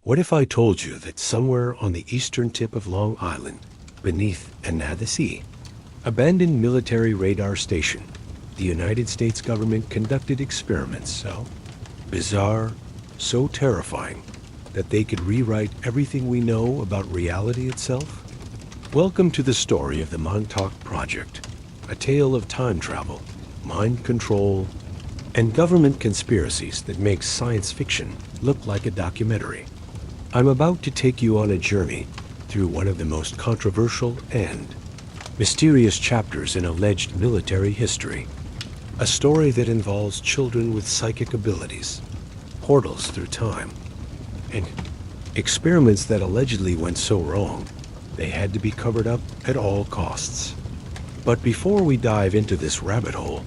What if I told you that somewhere on the eastern tip of Long Island, beneath the sea, abandoned military radar station, the United States government conducted experiments so bizarre, so terrifying, that they could rewrite everything we know about reality itself? Welcome to the story of the Montauk Project, a tale of time travel, mind control, and government conspiracies that makes science fiction look like a documentary. I'm about to take you on a journey through one of the most controversial and mysterious chapters in alleged military history. A story that involves children with psychic abilities, portals through time, and experiments that allegedly went so wrong they had to be covered up at all costs. But before we dive into this rabbit hole,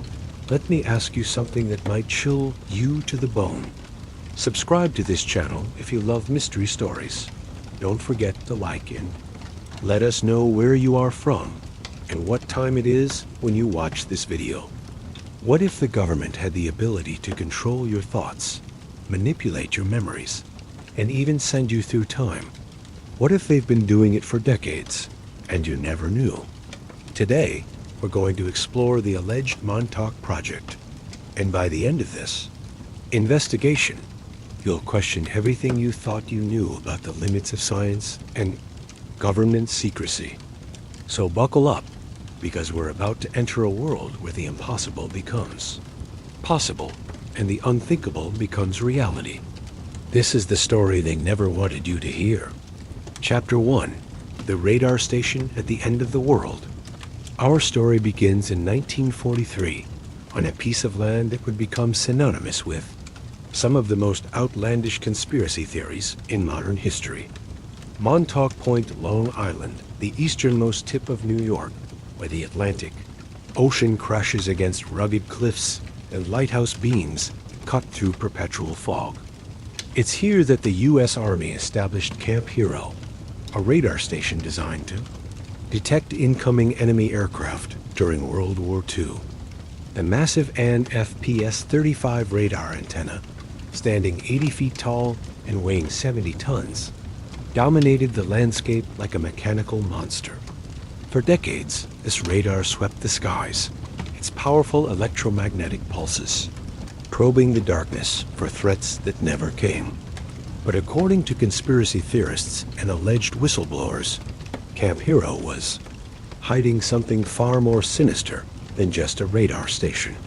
let me ask you something that might chill you to the bone. Subscribe to this channel if you love mystery stories. Don't forget to like and let us know where you are from and what time it is when you watch this video. What if the government had the ability to control your thoughts, manipulate your memories, and even send you through time? What if they've been doing it for decades and you never knew? Today, we're going to explore the alleged Montauk Project. And by the end of this investigation, you'll question everything you thought you knew about the limits of science and government secrecy. So buckle up, because we're about to enter a world where the impossible becomes possible and the unthinkable becomes reality. This is the story they never wanted you to hear. Chapter 1, The Radar Station at the End of the World. Our story begins in 1943 on a piece of land that would become synonymous with some of the most outlandish conspiracy theories in modern history. Montauk Point, Long Island, the easternmost tip of New York, where the Atlantic Ocean crashes against rugged cliffs and lighthouse beams cut through perpetual fog. It's here that the U.S. Army established Camp Hero, a radar station designed to detect incoming enemy aircraft during World War II. The massive AN/FPS-35 radar antenna, standing 80 feet tall and weighing 70 tons, dominated the landscape like a mechanical monster. For decades, this radar swept the skies, its powerful electromagnetic pulses, probing the darkness for threats that never came. But according to conspiracy theorists and alleged whistleblowers, Camp Hero was hiding something far more sinister than just a radar station.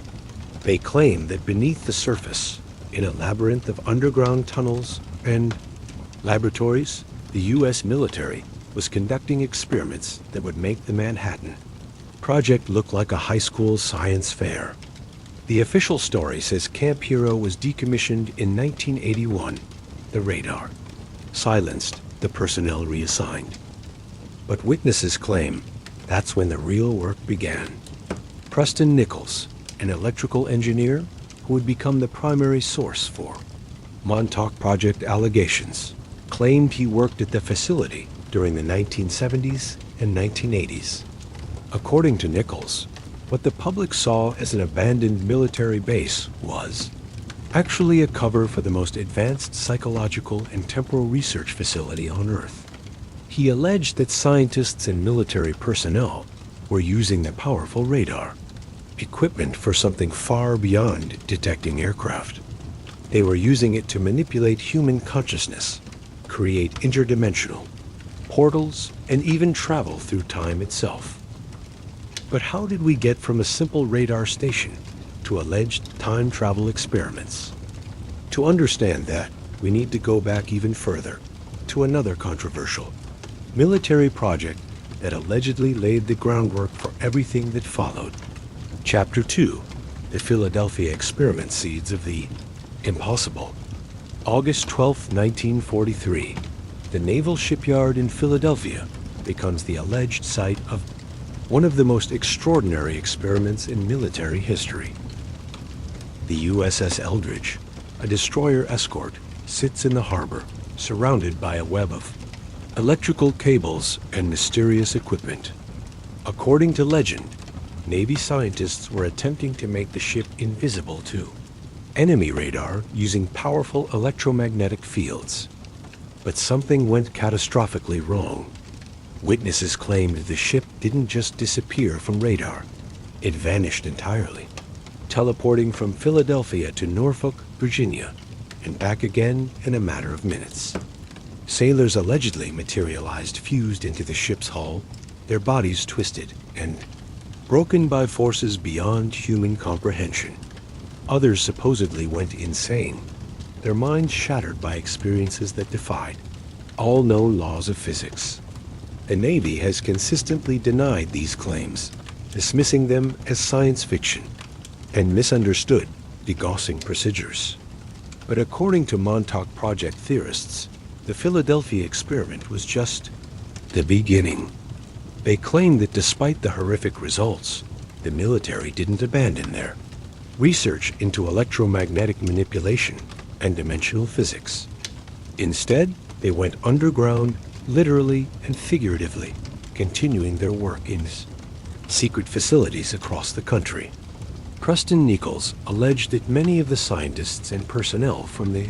They claim that beneath the surface, in a labyrinth of underground tunnels and laboratories, the U.S. military was conducting experiments that would make the Manhattan Project look like a high school science fair. The official story says Camp Hero was decommissioned in 1981. The radar silenced, the personnel reassigned. But witnesses claim that's when the real work began. Preston Nichols, an electrical engineer who would become the primary source for Montauk Project allegations, claimed he worked at the facility during the 1970s and 1980s. According to Nichols, what the public saw as an abandoned military base was actually a cover for the most advanced psychological and temporal research facility on Earth. He alleged that scientists and military personnel were using the powerful radar, equipment for something far beyond detecting aircraft. They were using it to manipulate human consciousness, create interdimensional portals, and even travel through time itself. But how did we get from a simple radar station to alleged time travel experiments? To understand that, we need to go back even further, to another controversial military project that allegedly laid the groundwork for everything that followed. Chapter 2, The Philadelphia Experiment Seeds of the Impossible. August 12, 1943, the naval shipyard in Philadelphia becomes the alleged site of one of the most extraordinary experiments in military history. The USS Eldridge, a destroyer escort, sits in the harbor, surrounded by a web of electrical cables and mysterious equipment. According to legend, Navy scientists were attempting to make the ship invisible to enemy radar using powerful electromagnetic fields. But something went catastrophically wrong. Witnesses claimed the ship didn't just disappear from radar. It vanished entirely, teleporting from Philadelphia to Norfolk, Virginia, and back again in a matter of minutes. Sailors allegedly materialized fused into the ship's hull, their bodies twisted and broken by forces beyond human comprehension. Others supposedly went insane, their minds shattered by experiences that defied all known laws of physics. The Navy has consistently denied these claims, dismissing them as science fiction and misunderstood the Gaussing procedures. But according to Montauk Project theorists, the Philadelphia experiment was just the beginning. They claim that despite the horrific results, the military didn't abandon their research into electromagnetic manipulation and dimensional physics. Instead, they went underground, literally and figuratively, continuing their work in secret facilities across the country. Preston Nichols alleged that many of the scientists and personnel from the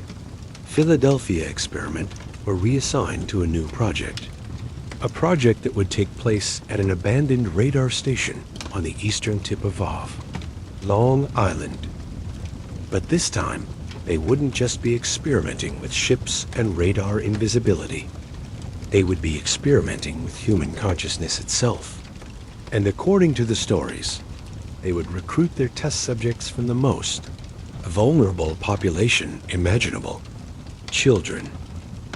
Philadelphia experiment were reassigned to a new project. A project that would take place at an abandoned radar station on the eastern tip of Long Island. But this time, they wouldn't just be experimenting with ships and radar invisibility. They would be experimenting with human consciousness itself. And according to the stories, they would recruit their test subjects from the most vulnerable population imaginable: children.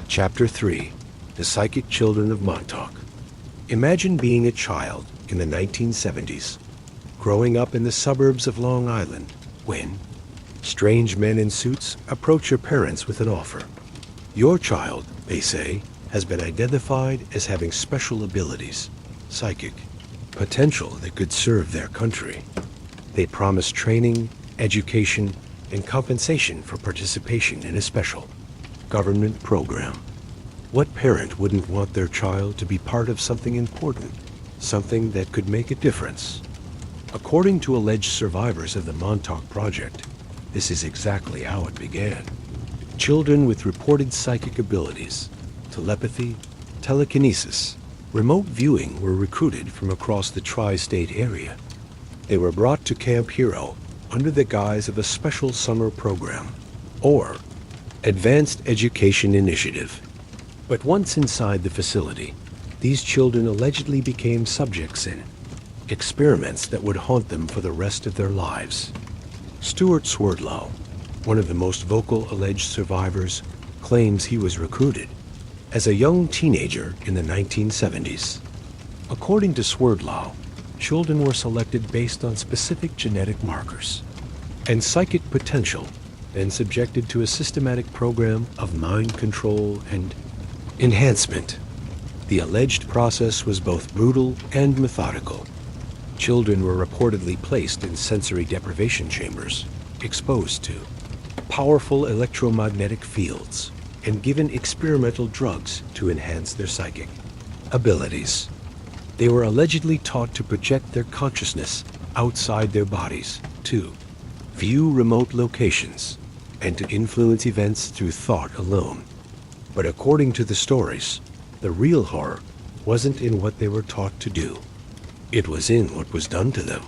Chapter 3: The Psychic Children of Montauk. Imagine being a child in the 1970s, growing up in the suburbs of Long Island, when strange men in suits approach your parents with an offer. Your child, they say, has been identified as having special abilities, psychic potential that could serve their country. They promise training, education, and compensation for participation in a special government program. What parent wouldn't want their child to be part of something important, something that could make a difference? According to alleged survivors of the Montauk Project, this is exactly how it began. Children with reported psychic abilities, telepathy, telekinesis, remote viewing were recruited from across the tri-state area. They were brought to Camp Hero under the guise of a special summer program, or Advanced Education Initiative. But once inside the facility, these children allegedly became subjects in experiments that would haunt them for the rest of their lives. Stuart Swerdlow, one of the most vocal alleged survivors, claims he was recruited as a young teenager in the 1970s. According to Swerdlow, children were selected based on specific genetic markers and psychic potential, then subjected to a systematic program of mind control and enhancement. The alleged process was both brutal and methodical. Children were reportedly placed in sensory deprivation chambers, exposed to powerful electromagnetic fields, and given experimental drugs to enhance their psychic abilities. They were allegedly taught to project their consciousness outside their bodies, to view remote locations, and to influence events through thought alone. But according to the stories, the real horror wasn't in what they were taught to do. It was in what was done to them.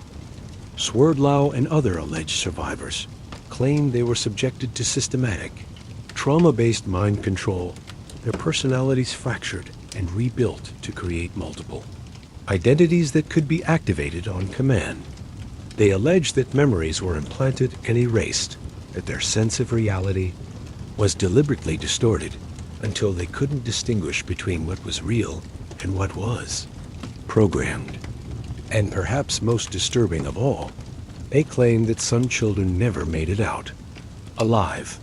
Swerdlow and other alleged survivors claimed they were subjected to systematic, trauma-based mind control, their personalities fractured and rebuilt to create multiple identities that could be activated on command. They alleged that memories were implanted and erased, that their sense of reality was deliberately distorted until they couldn't distinguish between what was real and what was programmed. And perhaps most disturbing of all, they claimed that some children never made it out alive.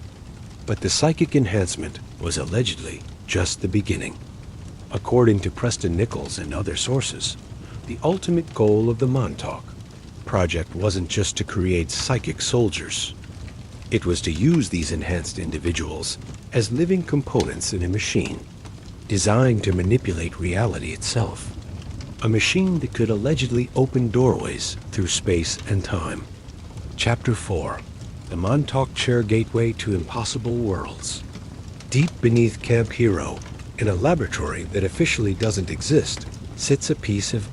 But the psychic enhancement was allegedly just the beginning. According to Preston Nichols and other sources, the ultimate goal of the Montauk Project wasn't just to create psychic soldiers. It was to use these enhanced individuals as living components in a machine designed to manipulate reality itself. A machine that could allegedly open doorways through space and time. Chapter 4: The Montauk Chair Gateway to Impossible Worlds. Deep beneath Camp Hero, in a laboratory that officially doesn't exist, sits a piece of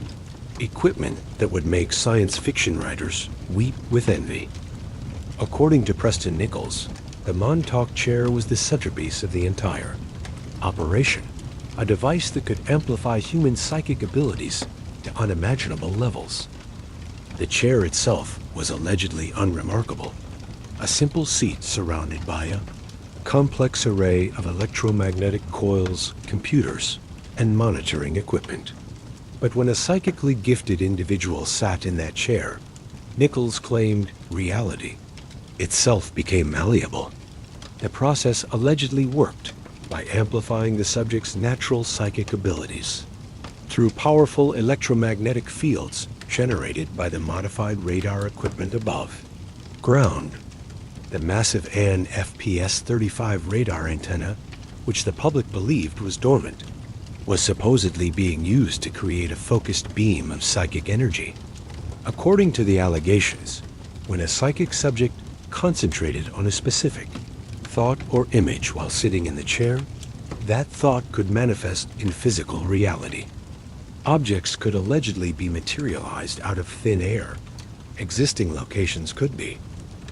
equipment that would make science fiction writers weep with envy. According to Preston Nichols, the Montauk chair was the centerpiece of the entire operation, a device that could amplify human psychic abilities to unimaginable levels. The chair itself was allegedly unremarkable, a simple seat surrounded by a complex array of electromagnetic coils, computers, and monitoring equipment. But when a psychically gifted individual sat in that chair, Nichols claimed reality itself became malleable. The process allegedly worked by amplifying the subject's natural psychic abilities through powerful electromagnetic fields generated by the modified radar equipment above ground. The massive AN FPS-35 radar antenna, which the public believed was dormant, was supposedly being used to create a focused beam of psychic energy. According to the allegations, when a psychic subject concentrated on a specific thought or image while sitting in the chair, that thought could manifest in physical reality. Objects could allegedly be materialized out of thin air. Existing locations could be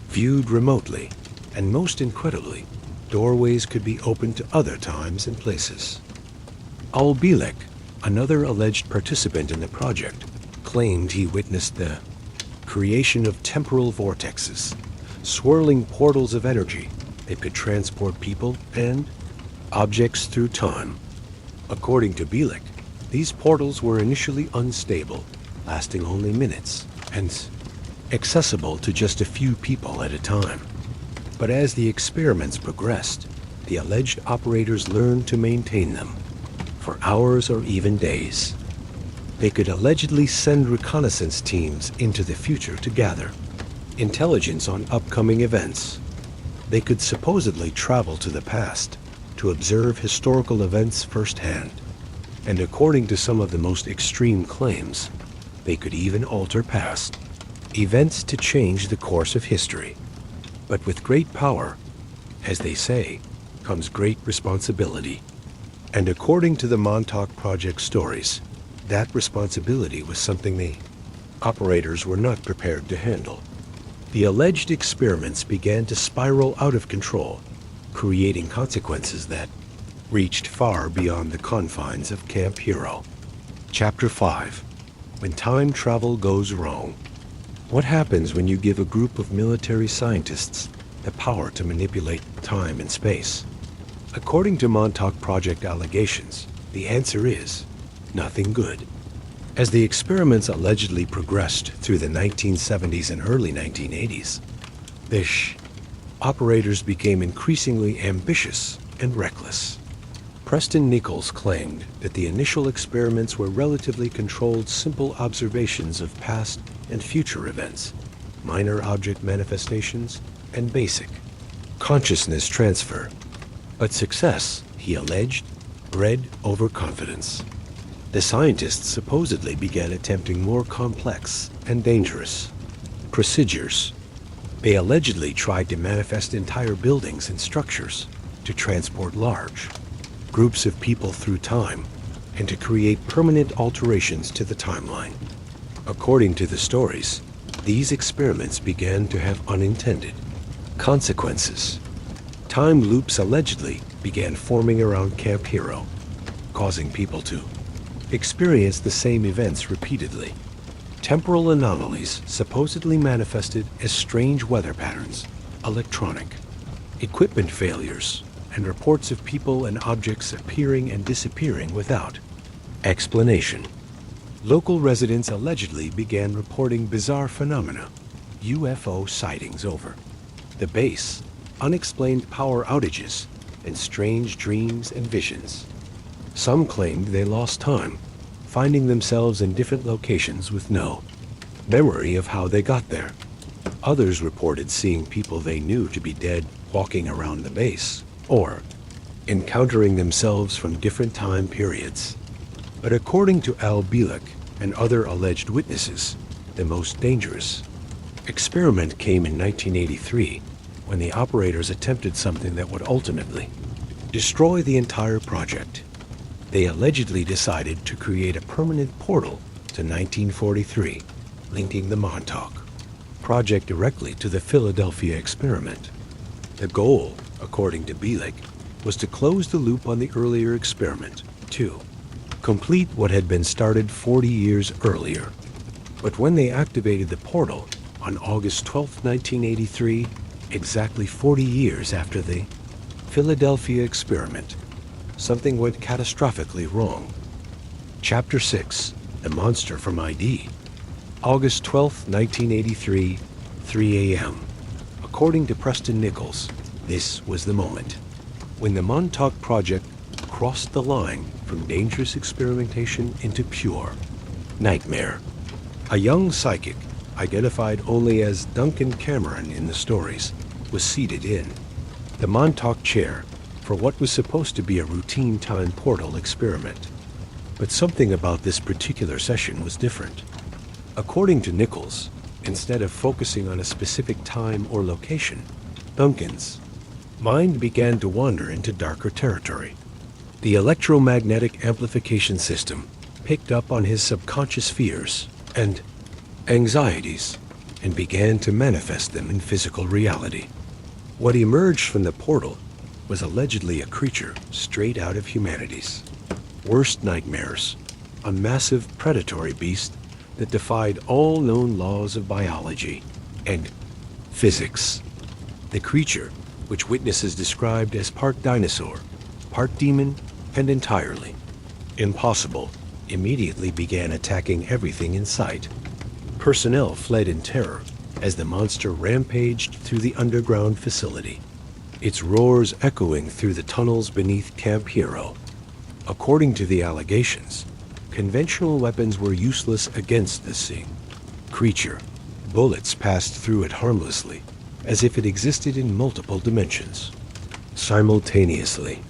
viewed remotely, and most incredibly, doorways could be opened to other times and places. Al-Bilek, another alleged participant in the project, claimed he witnessed the creation of temporal vortexes, swirling portals of energy that could transport people and objects through time. According to Bilek, these portals were initially unstable, lasting only minutes, and accessible to just a few people at a time. But as the experiments progressed, the alleged operators learned to maintain them for hours or even days. They could allegedly send reconnaissance teams into the future to gather intelligence on upcoming events. They could supposedly travel to the past to observe historical events firsthand. And according to some of the most extreme claims, they could even alter past events to change the course of history. But with great power, as they say, comes great responsibility. And according to the Montauk Project stories, that responsibility was something the operators were not prepared to handle. The alleged experiments began to spiral out of control, creating consequences that reached far beyond the confines of Camp Hero. Chapter 5. When time travel goes wrong. What happens when you give a group of military scientists the power to manipulate time and space? According to Montauk Project allegations, the answer is nothing good. As the experiments allegedly progressed through the 1970s and early 1980s, the operators became increasingly ambitious and reckless. Preston Nichols claimed that the initial experiments were relatively controlled, simple observations of past and future events, minor object manifestations, and basic consciousness transfer. But success, he alleged, bred overconfidence. The scientists supposedly began attempting more complex and dangerous procedures. They allegedly tried to manifest entire buildings and structures, to transport large groups of people through time, and to create permanent alterations to the timeline. According to the stories, these experiments began to have unintended consequences. Time loops allegedly began forming around Camp Hero, causing people to experience the same events repeatedly. Temporal anomalies supposedly manifested as strange weather patterns, electronic equipment failures, and reports of people and objects appearing and disappearing without explanation. Local residents allegedly began reporting bizarre phenomena, UFO sightings over the base, unexplained power outages, and strange dreams and visions. Some claimed they lost time, finding themselves in different locations with no memory of how they got there. Others reported seeing people they knew to be dead walking around the base, or encountering themselves from different time periods. But according to Al-Bilek and other alleged witnesses, the most dangerous experiment came in 1983, when the operators attempted something that would ultimately destroy the entire project. They allegedly decided to create a permanent portal to 1943, linking the Montauk Project directly to the Philadelphia experiment. The goal, according to Bielik, was to close the loop on the earlier experiment, to complete what had been started 40 years earlier. But when they activated the portal on August 12, 1983, exactly 40 years after the Philadelphia experiment, something went catastrophically wrong. Chapter 6, The Monster from ID. August 12, 1983, 3 a.m. According to Preston Nichols, this was the moment when the Montauk Project crossed the line from dangerous experimentation into pure nightmare. A young psychic, identified only as Duncan Cameron in the stories, was seated in the Montauk chair for what was supposed to be a routine time portal experiment. But something about this particular session was different. According to Nichols, instead of focusing on a specific time or location, Duncan's mind began to wander into darker territory. The electromagnetic amplification system picked up on his subconscious fears and anxieties and began to manifest them in physical reality. What emerged from the portal was allegedly a creature straight out of humanity's worst nightmares, a massive predatory beast that defied all known laws of biology and physics. The creature, which witnesses described as part dinosaur, part demon, and entirely impossible, immediately began attacking everything in sight. Personnel fled in terror as the monster rampaged through the underground facility, its roars echoing through the tunnels beneath Camp Hero. According to the allegations, conventional weapons were useless against this creature. Bullets passed through it harmlessly, as if it existed in multiple dimensions. Simultaneously,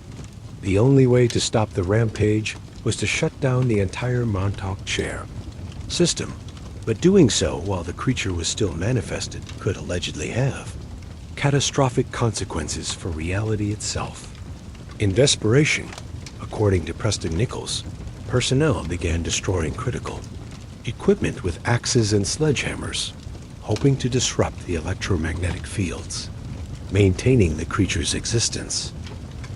the only way to stop the rampage was to shut down the entire Montauk chair system, but doing so while the creature was still manifested could allegedly have catastrophic consequences for reality itself. In desperation, according to Preston Nichols, personnel began destroying critical equipment with axes and sledgehammers, hoping to disrupt the electromagnetic fields, maintaining the creature's existence.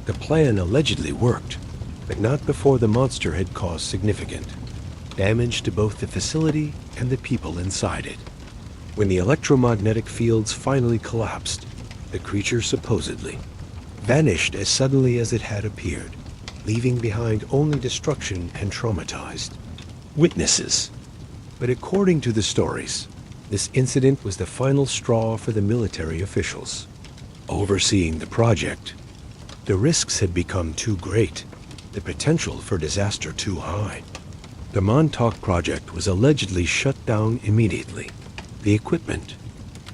The plan allegedly worked, but not before the monster had caused significant damage to both the facility and the people inside it. When the electromagnetic fields finally collapsed, the creature supposedly vanished as suddenly as it had appeared, leaving behind only destruction and traumatized witnesses. But according to the stories, this incident was the final straw for the military officials overseeing the project. The risks had become too great, the potential for disaster too high. The Montauk Project was allegedly shut down immediately, the equipment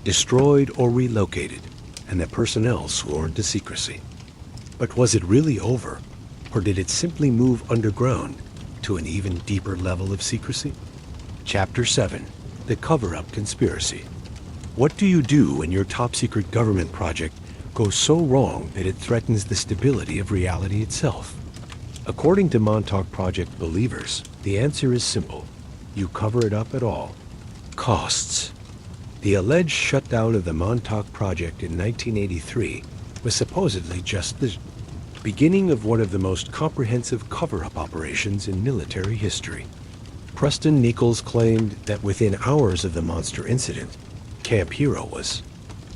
destroyed or relocated, and the personnel sworn to secrecy. But was it really over, or did it simply move underground to an even deeper level of secrecy? Chapter 7, The Cover-Up Conspiracy. What do you do when your top-secret government project goes so wrong that it threatens the stability of reality itself? According to Montauk Project believers, the answer is simple. You cover it up at all costs. The alleged shutdown of the Montauk Project in 1983 was supposedly just the beginning of one of the most comprehensive cover-up operations in military history. Preston Nichols claimed that within hours of the monster incident, Camp Hero was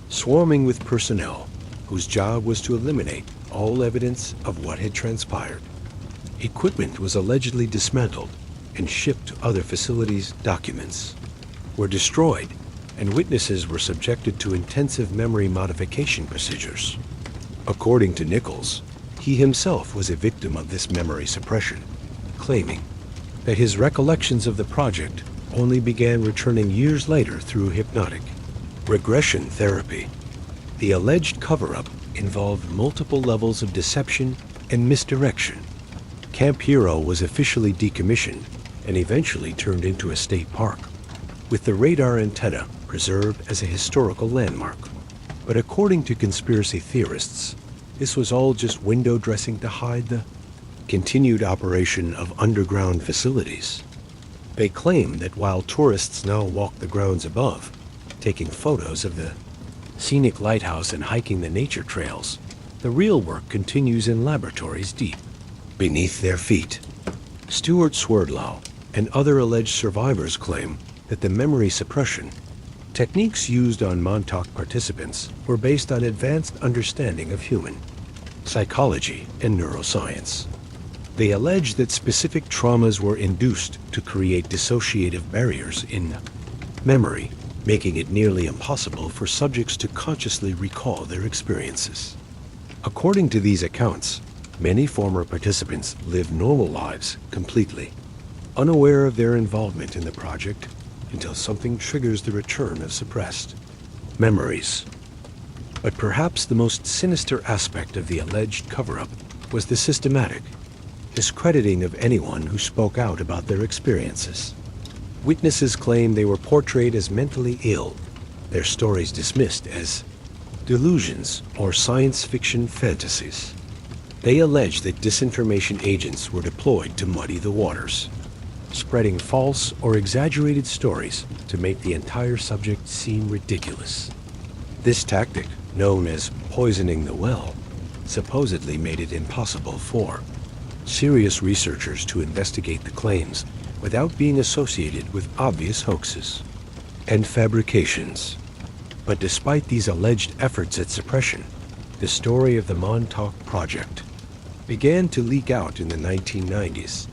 swarming with personnel whose job was to eliminate all evidence of what had transpired. Equipment was allegedly dismantled and shipped to other facilities. Documents were destroyed, and witnesses were subjected to intensive memory modification procedures. According to Nichols, he himself was a victim of this memory suppression, claiming that his recollections of the project only began returning years later through hypnotic regression therapy. The alleged cover-up involved multiple levels of deception and misdirection. Camp Hero was officially decommissioned and eventually turned into a state park, with the radar antenna preserved as a historical landmark. But according to conspiracy theorists, this was all just window dressing to hide the continued operation of underground facilities. They claim that while tourists now walk the grounds above, taking photos of the scenic lighthouse and hiking the nature trails, the real work continues in laboratories deep beneath their feet. Stuart Swerdlow and other alleged survivors claim that the memory suppression techniques used on Montauk participants were based on advanced understanding of human psychology and neuroscience. They allege that specific traumas were induced to create dissociative barriers in memory, making it nearly impossible for subjects to consciously recall their experiences. According to these accounts, many former participants live normal lives completely, unaware of their involvement in the project until something triggers the return of suppressed memories. But perhaps the most sinister aspect of the alleged cover-up was the systematic discrediting of anyone who spoke out about their experiences. Witnesses claim they were portrayed as mentally ill, their stories dismissed as delusions or science fiction fantasies. They allege that disinformation agents were deployed to muddy the waters, spreading false or exaggerated stories to make the entire subject seem ridiculous. This tactic, known as poisoning the well, supposedly made it impossible for serious researchers to investigate the claims without being associated with obvious hoaxes and fabrications. But despite these alleged efforts at suppression, the story of the Montauk Project began to leak out in the 1990s,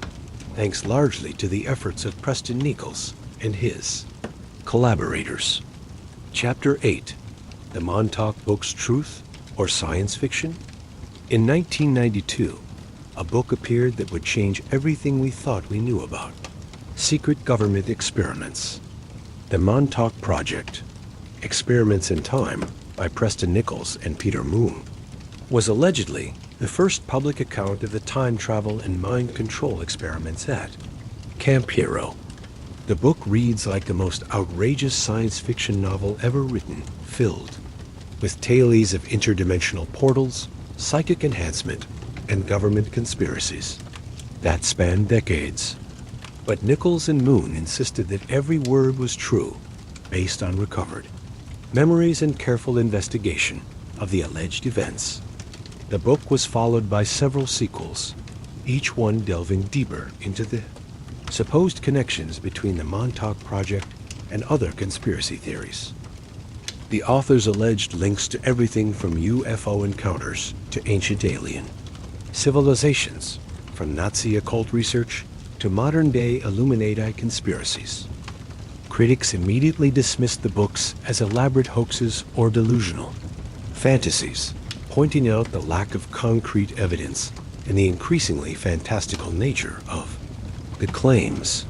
thanks largely to the efforts of Preston Nichols and his collaborators. Chapter 8, The Montauk Book's Truth or Science Fiction? In 1992, a book appeared that would change everything we thought we knew about secret government experiments. The Montauk Project, Experiments in Time by Preston Nichols and Peter Moon, was allegedly the first public account of the time travel and mind control experiments at Camp Hero. The book reads like the most outrageous science fiction novel ever written, filled with tales of interdimensional portals, psychic enhancement, and government conspiracies that spanned decades. But Nichols and Moon insisted that every word was true, based on recovered memories and careful investigation of the alleged events. The book was followed by several sequels, each one delving deeper into the supposed connections between the Montauk Project and other conspiracy theories. The authors alleged links to everything from UFO encounters to ancient alien civilizations, from Nazi occult research to modern-day Illuminati conspiracies. Critics immediately dismissed the books as elaborate hoaxes or delusional fantasies, pointing out the lack of concrete evidence and the increasingly fantastical nature of the claims.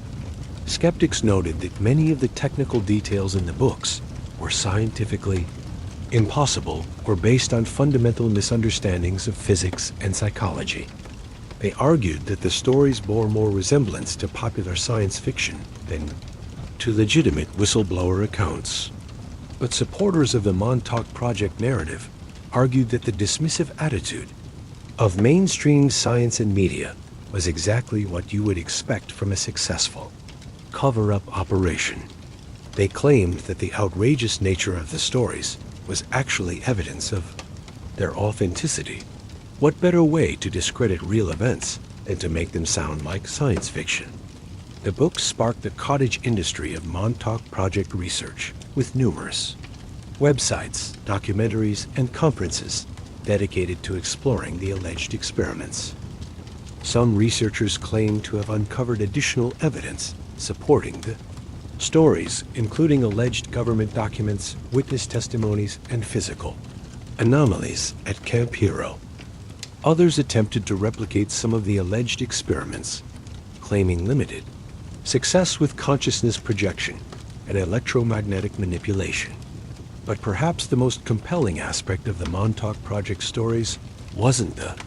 Skeptics noted that many of the technical details in the books were scientifically impossible or based on fundamental misunderstandings of physics and psychology. They argued that the stories bore more resemblance to popular science fiction than to legitimate whistleblower accounts. But supporters of the Montauk Project narrative argued that the dismissive attitude of mainstream science and media was exactly what you would expect from a successful cover-up operation. They claimed that the outrageous nature of the stories was actually evidence of their authenticity. What better way to discredit real events than to make them sound like science fiction? The book sparked the cottage industry of Montauk Project research, with numerous websites, documentaries, and conferences dedicated to exploring the alleged experiments. Some researchers claim to have uncovered additional evidence supporting the stories, including alleged government documents, witness testimonies, and physical anomalies at Camp Hero. Others attempted to replicate some of the alleged experiments, claiming limited success with consciousness projection and electromagnetic manipulation. But perhaps the most compelling aspect of the Montauk Project stories wasn't the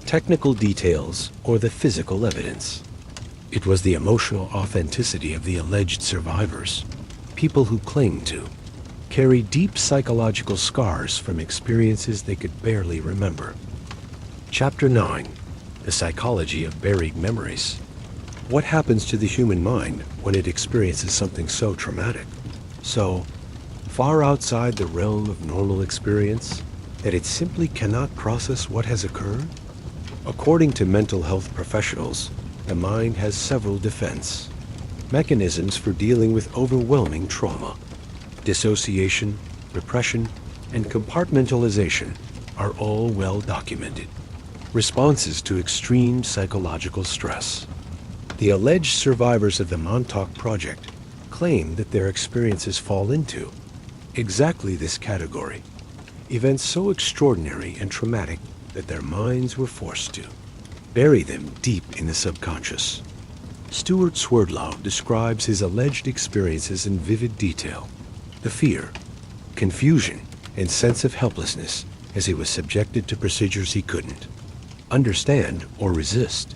technical details or the physical evidence. It was the emotional authenticity of the alleged survivors, people who claimed to carry deep psychological scars from experiences they could barely remember. Chapter 9. The Psychology of Buried Memories. What happens to the human mind when it experiences something so traumatic, so far outside the realm of normal experience, that it simply cannot process what has occurred? According to mental health professionals, the mind has several defense mechanisms for dealing with overwhelming trauma. Dissociation, repression, and compartmentalization are all well documented. Responses to extreme psychological stress. The alleged survivors of the Montauk Project claim that their experiences fall into exactly this category. Events so extraordinary and traumatic that their minds were forced to bury them deep in the subconscious. Stuart Swerdlow describes his alleged experiences in vivid detail. The fear, confusion, and sense of helplessness as he was subjected to procedures he couldn't understand or resist.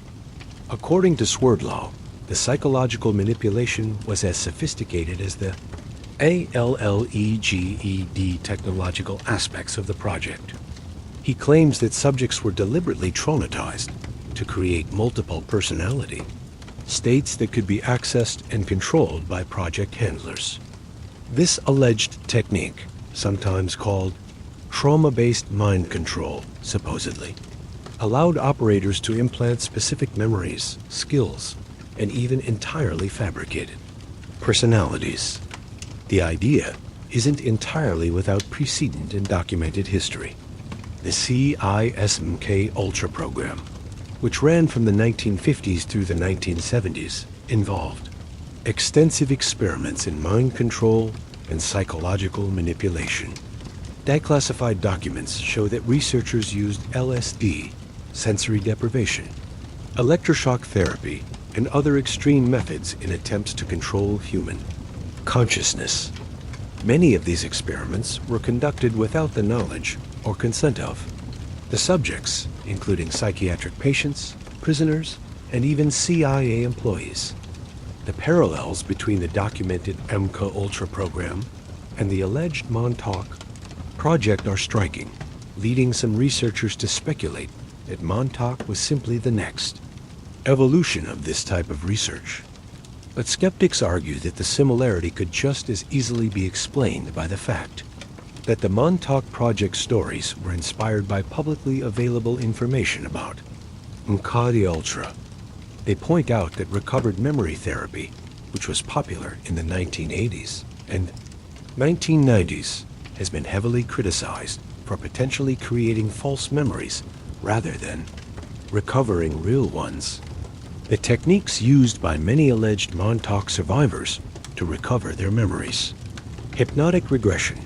According to Swerdlow, the psychological manipulation was as sophisticated as the ALLEGED technological aspects of the project. He claims that subjects were deliberately traumatized to create multiple personality states that could be accessed and controlled by project handlers. This alleged technique, sometimes called trauma-based mind control, supposedly, allowed operators to implant specific memories, skills, and even entirely fabricated personalities. The idea isn't entirely without precedent in documented history. The CISMK Ultra program, which ran from the 1950s through the 1970s, involved extensive experiments in mind control and psychological manipulation. Declassified documents show that researchers used LSD, sensory deprivation, electroshock therapy, and other extreme methods in attempts to control human consciousness. Many of these experiments were conducted without the knowledge or consent of the subjects, including psychiatric patients, prisoners, and even CIA employees. The parallels between the documented MK Ultra program and the alleged Montauk Project are striking, leading some researchers to speculate that Montauk was simply the next evolution of this type of research. But skeptics argue that the similarity could just as easily be explained by the fact that the Montauk Project stories were inspired by publicly available information about MK Ultra. They point out that recovered memory therapy, which was popular in the 1980s and 1990s, has been heavily criticized for potentially creating false memories rather than recovering real ones. The techniques used by many alleged Montauk survivors to recover their memories: hypnotic regression,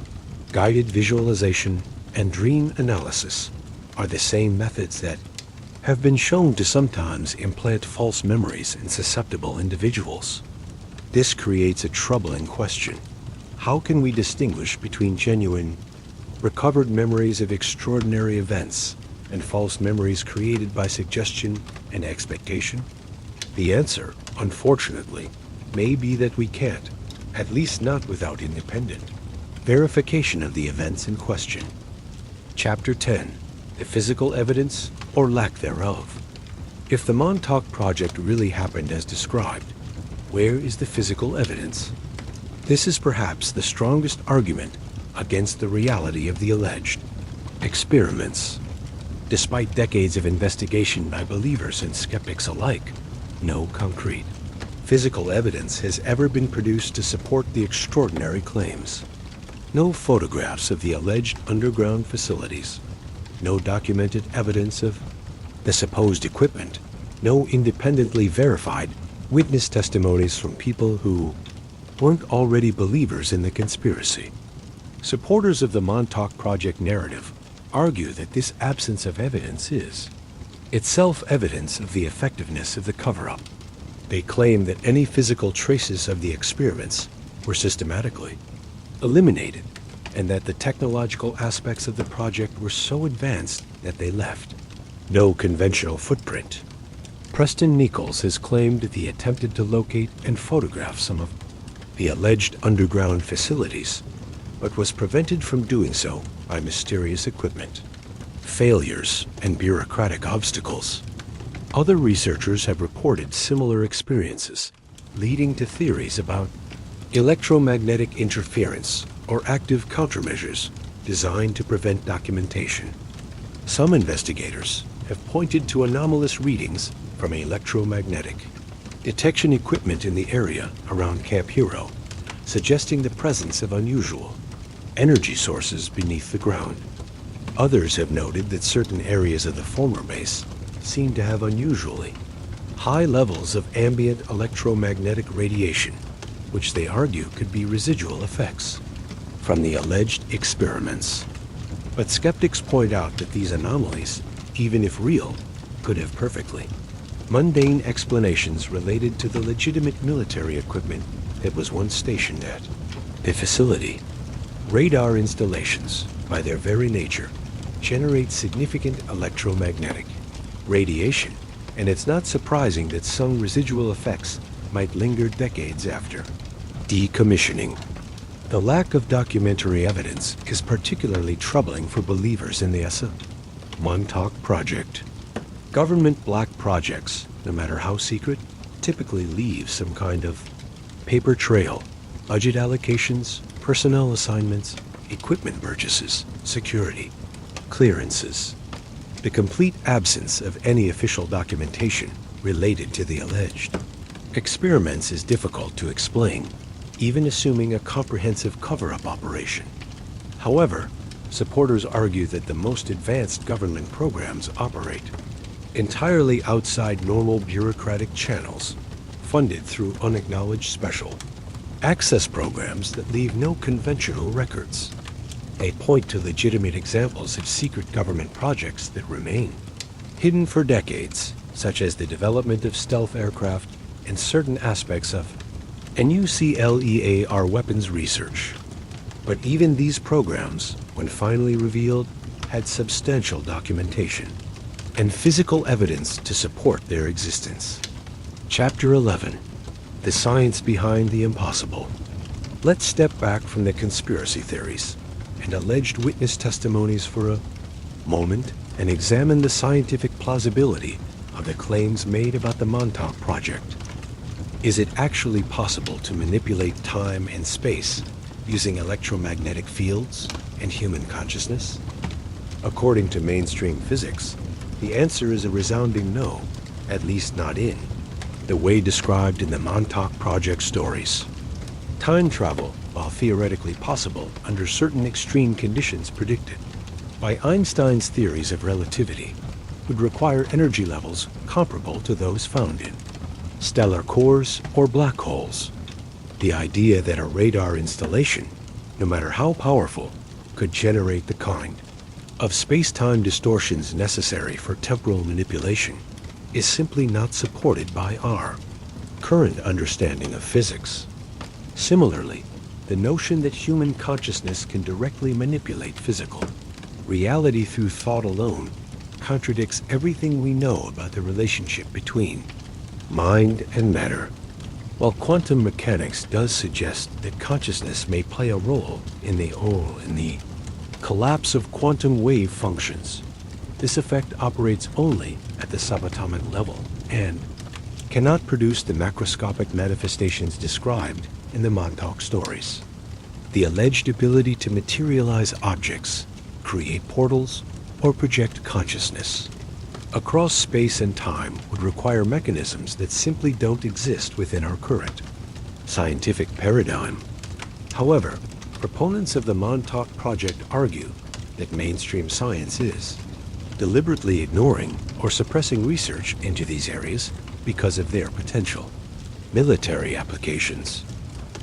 guided visualization, and dream analysis are the same methods that have been shown to sometimes implant false memories in susceptible individuals. This creates a troubling question. How can we distinguish between genuine, recovered memories of extraordinary events and false memories created by suggestion and expectation? The answer, unfortunately, may be that we can't, at least not without independent verification of the events in question. Chapter 10. The physical evidence or lack thereof. If the Montauk Project really happened as described, where is the physical evidence? This is perhaps the strongest argument against the reality of the alleged experiments. Despite decades of investigation by believers and skeptics alike, no concrete physical evidence has ever been produced to support the extraordinary claims. No photographs of the alleged underground facilities, no documented evidence of the supposed equipment, no independently verified witness testimonies from people who weren't already believers in the conspiracy. Supporters of the Montauk Project narrative argue that this absence of evidence is itself evidence of the effectiveness of the cover-up. They claim that any physical traces of the experiments were systematically eliminated, and that the technological aspects of the project were so advanced that they left no conventional footprint. Preston Nichols has claimed that he attempted to locate and photograph some of the alleged underground facilities, but was prevented from doing so by mysterious equipment, failures, and bureaucratic obstacles. Other researchers have reported similar experiences, leading to theories about electromagnetic interference or active countermeasures designed to prevent documentation. Some investigators have pointed to anomalous readings from electromagnetic detection equipment in the area around Camp Hero, suggesting the presence of unusual energy sources beneath the ground. Others have noted that certain areas of the former base seem to have unusually high levels of ambient electromagnetic radiation, which they argue could be residual effects from the alleged experiments. But skeptics point out that these anomalies, even if real, could have perfectly mundane explanations related to the legitimate military equipment that was once stationed at the facility. Radar installations, by their very nature, generate significant electromagnetic radiation, and it's not surprising that some residual effects might linger decades after decommissioning. The lack of documentary evidence is particularly troubling for believers in the Montauk Project. Government black projects, no matter how secret, typically leave some kind of paper trail: budget allocations, personnel assignments, equipment purchases, security clearances. The complete absence of any official documentation related to the alleged experiments is difficult to explain, even assuming a comprehensive cover-up operation. However, supporters argue that the most advanced government programs operate entirely outside normal bureaucratic channels, funded through unacknowledged special access programs that leave no conventional records. They point to legitimate examples of secret government projects that remain hidden for decades, such as the development of stealth aircraft and certain aspects of NUCLEAR weapons research. But even these programs, when finally revealed, had substantial documentation and physical evidence to support their existence. Chapter 11. The Science Behind the Impossible. Let's step back from the conspiracy theories and alleged witness testimonies for a moment and examine the scientific plausibility of the claims made about the Montauk Project. Is it actually possible to manipulate time and space using electromagnetic fields and human consciousness? According to mainstream physics, the answer is a resounding no, at least not in the way described in the Montauk Project stories. Time travel, while theoretically possible under certain extreme conditions predicted by Einstein's theories of relativity, would require energy levels comparable to those found in stellar cores or black holes. The idea that a radar installation, no matter how powerful, could generate the kind of space-time distortions necessary for temporal manipulation is simply not supported by our current understanding of physics. Similarly, the notion that human consciousness can directly manipulate physical reality through thought alone contradicts everything we know about the relationship between mind and matter. While quantum mechanics does suggest that consciousness may play a role in the collapse of quantum wave functions, this effect operates only at the subatomic level and cannot produce the macroscopic manifestations described in the Montauk stories. The alleged ability to materialize objects, create portals, or project consciousness across space and time would require mechanisms that simply don't exist within our current scientific paradigm. However, proponents of the Montauk Project argue that mainstream science is deliberately ignoring or suppressing research into these areas because of their potential military applications.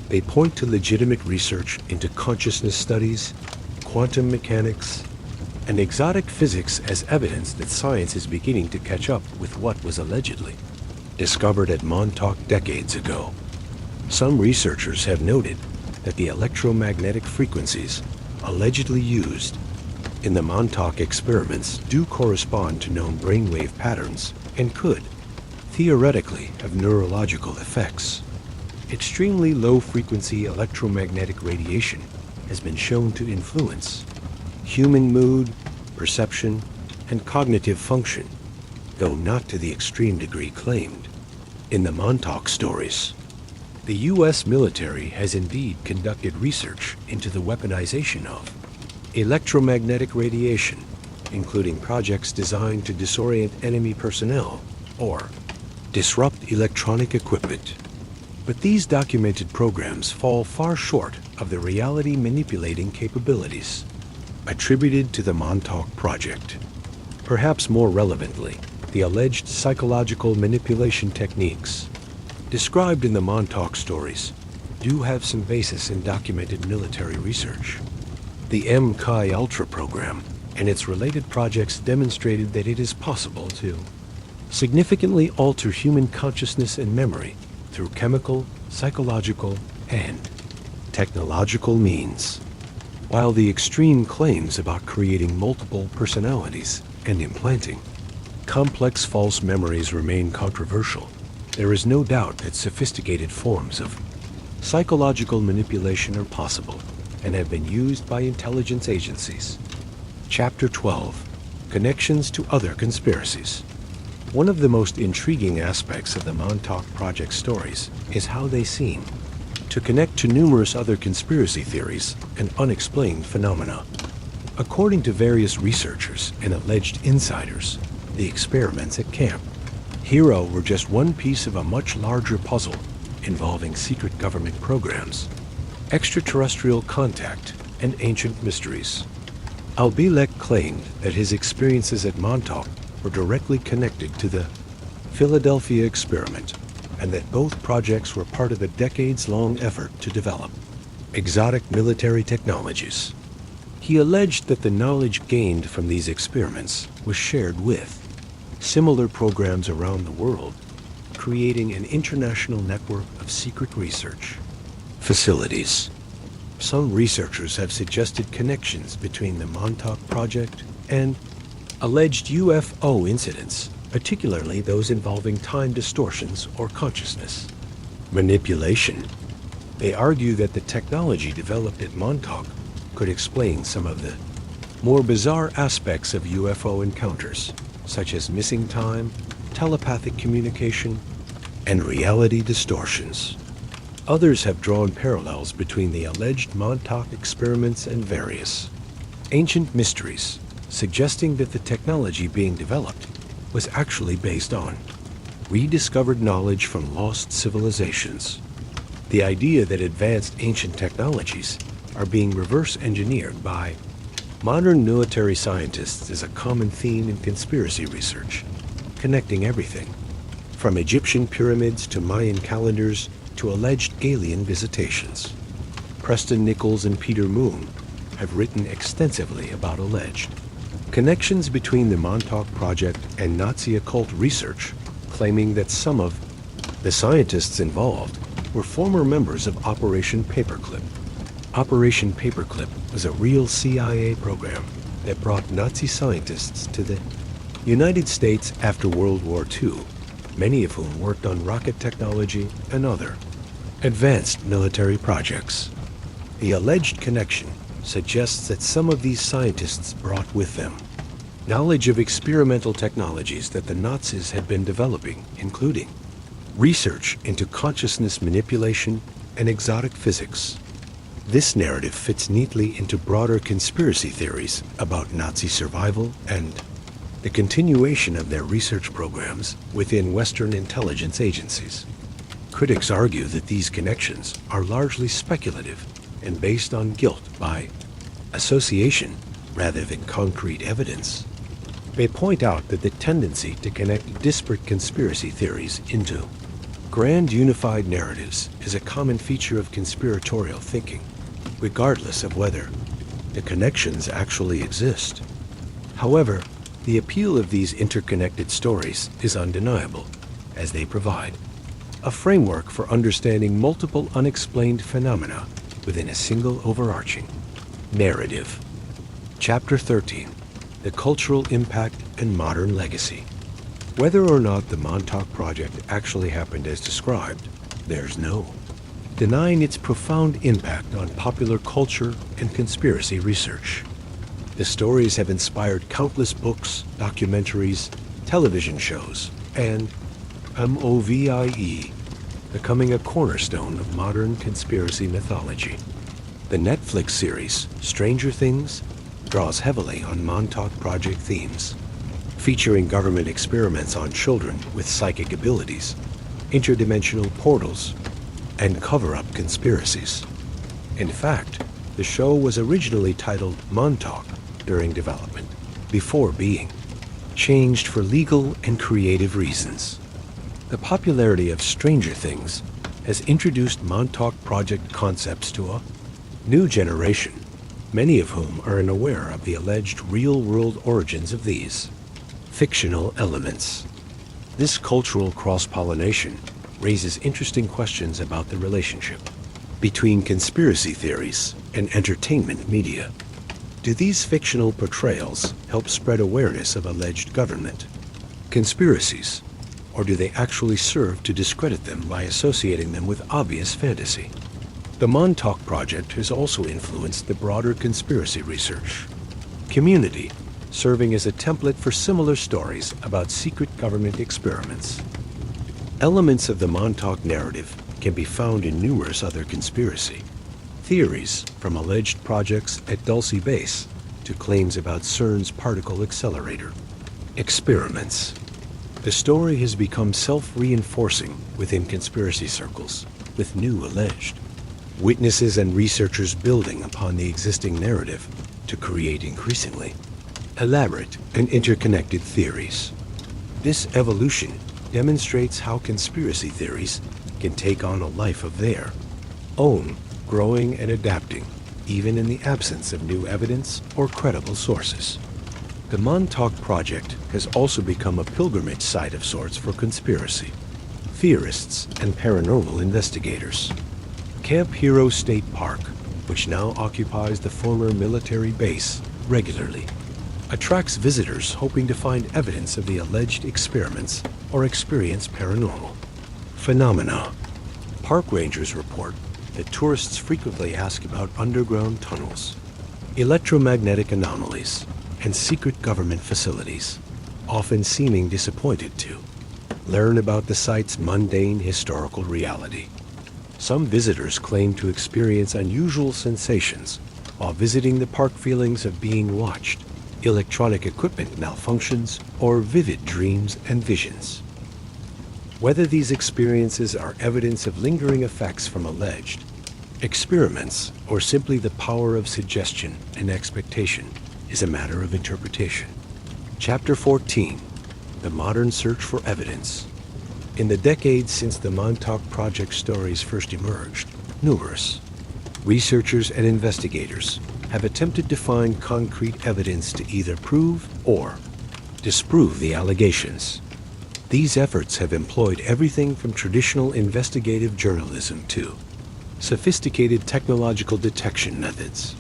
They point to legitimate research into consciousness studies, quantum mechanics, and exotic physics as evidence that science is beginning to catch up with what was allegedly discovered at Montauk decades ago. Some researchers have noted that the electromagnetic frequencies allegedly used in the Montauk experiments do correspond to known brainwave patterns and could, theoretically, have neurological effects. Extremely low-frequency electromagnetic radiation has been shown to influence human mood, perception, and cognitive function, though not to the extreme degree claimed in the Montauk stories. The U.S. military has indeed conducted research into the weaponization of electromagnetic radiation, including projects designed to disorient enemy personnel or disrupt electronic equipment. But these documented programs fall far short of the reality-manipulating capabilities attributed to the Montauk Project. Perhaps more relevantly, the alleged psychological manipulation techniques described in the Montauk stories do have some basis in documented military research. The MK Ultra program and its related projects demonstrated that it is possible to significantly alter human consciousness and memory through chemical, psychological, and technological means. While the extreme claims about creating multiple personalities and implanting complex false memories remain controversial, there is no doubt that sophisticated forms of psychological manipulation are possible and have been used by intelligence agencies. Chapter 12. Connections to other conspiracies. One of the most intriguing aspects of the Montauk Project stories is how they seem to connect to numerous other conspiracy theories and unexplained phenomena. According to various researchers and alleged insiders, the experiments at Camp Hero were just one piece of a much larger puzzle involving secret government programs, extraterrestrial contact, and ancient mysteries. Albielek claimed that his experiences at Montauk were directly connected to the Philadelphia experiment, and that both projects were part of a decades-long effort to develop exotic military technologies. He alleged that the knowledge gained from these experiments was shared with similar programs around the world, creating an international network of secret research facilities. Some researchers have suggested connections between the Montauk Project and alleged UFO incidents, particularly those involving time distortions or consciousness manipulation. They argue that the technology developed at Montauk could explain some of the more bizarre aspects of UFO encounters, such as missing time, telepathic communication, and reality distortions. Others have drawn parallels between the alleged Montauk experiments and various ancient mysteries, suggesting that the technology being developed was actually based on rediscovered knowledge from lost civilizations. The idea that advanced ancient technologies are being reverse engineered by modern military scientists is a common theme in conspiracy research, connecting everything from Egyptian pyramids to Mayan calendars to alleged alien visitations. Preston Nichols and Peter Moon have written extensively about alleged connections between the Montauk Project and Nazi occult research, claiming that some of the scientists involved were former members of Operation Paperclip. Operation Paperclip was a real CIA program that brought Nazi scientists to the United States after World War II, many of whom worked on rocket technology and other advanced military projects. The alleged connection suggests that some of these scientists brought with them knowledge of experimental technologies that the Nazis had been developing, including research into consciousness manipulation and exotic physics. This narrative fits neatly into broader conspiracy theories about Nazi survival and the continuation of their research programs within Western intelligence agencies. Critics argue that these connections are largely speculative and based on guilt by association rather than concrete evidence. They point out that the tendency to connect disparate conspiracy theories into grand unified narratives is a common feature of conspiratorial thinking, regardless of whether the connections actually exist. However, the appeal of these interconnected stories is undeniable, as they provide a framework for understanding multiple unexplained phenomena within a single overarching narrative. Chapter 13. The Cultural Impact and Modern Legacy. Whether or not the Montauk Project actually happened as described, there's no denying its profound impact on popular culture and conspiracy research. The stories have inspired countless books, documentaries, television shows, and MOVIE, becoming a cornerstone of modern conspiracy mythology. The Netflix series, Stranger Things, draws heavily on Montauk Project themes, featuring government experiments on children with psychic abilities, interdimensional portals, and cover-up conspiracies. In fact, the show was originally titled Montauk during development, before being changed for legal and creative reasons. The popularity of Stranger Things has introduced Montauk Project concepts to a new generation, many of whom are unaware of the alleged real-world origins of these fictional elements. This cultural cross-pollination raises interesting questions about the relationship between conspiracy theories and entertainment media. Do these fictional portrayals help spread awareness of alleged government conspiracies, or do they actually serve to discredit them by associating them with obvious fantasy? The Montauk Project has also influenced the broader conspiracy research community, serving as a template for similar stories about secret government experiments. Elements of the Montauk narrative can be found in numerous other conspiracy theories, from alleged projects at Dulce Base to claims about CERN's particle accelerator experiments. The story has become self-reinforcing within conspiracy circles, with new alleged witnesses and researchers building upon the existing narrative to create increasingly elaborate and interconnected theories. This evolution demonstrates how conspiracy theories can take on a life of their own, growing and adapting, even in the absence of new evidence or credible sources. The Montauk Project has also become a pilgrimage site of sorts for conspiracy theorists and paranormal investigators. Camp Hero State Park, which now occupies the former military base, regularly attracts visitors hoping to find evidence of the alleged experiments or experience paranormal phenomena. Park rangers report that tourists frequently ask about underground tunnels, electromagnetic anomalies, and secret government facilities, often seeming disappointed to learn about the site's mundane historical reality. Some visitors claim to experience unusual sensations while visiting the park, feelings of being watched, electronic equipment malfunctions, or vivid dreams and visions. Whether these experiences are evidence of lingering effects from alleged experiments or simply the power of suggestion and expectation is a matter of interpretation. Chapter 14. The Modern Search for Evidence. In the decades since the Montauk Project stories first emerged, numerous researchers and investigators have attempted to find concrete evidence to either prove or disprove the allegations. These efforts have employed everything from traditional investigative journalism to sophisticated technological detection methods.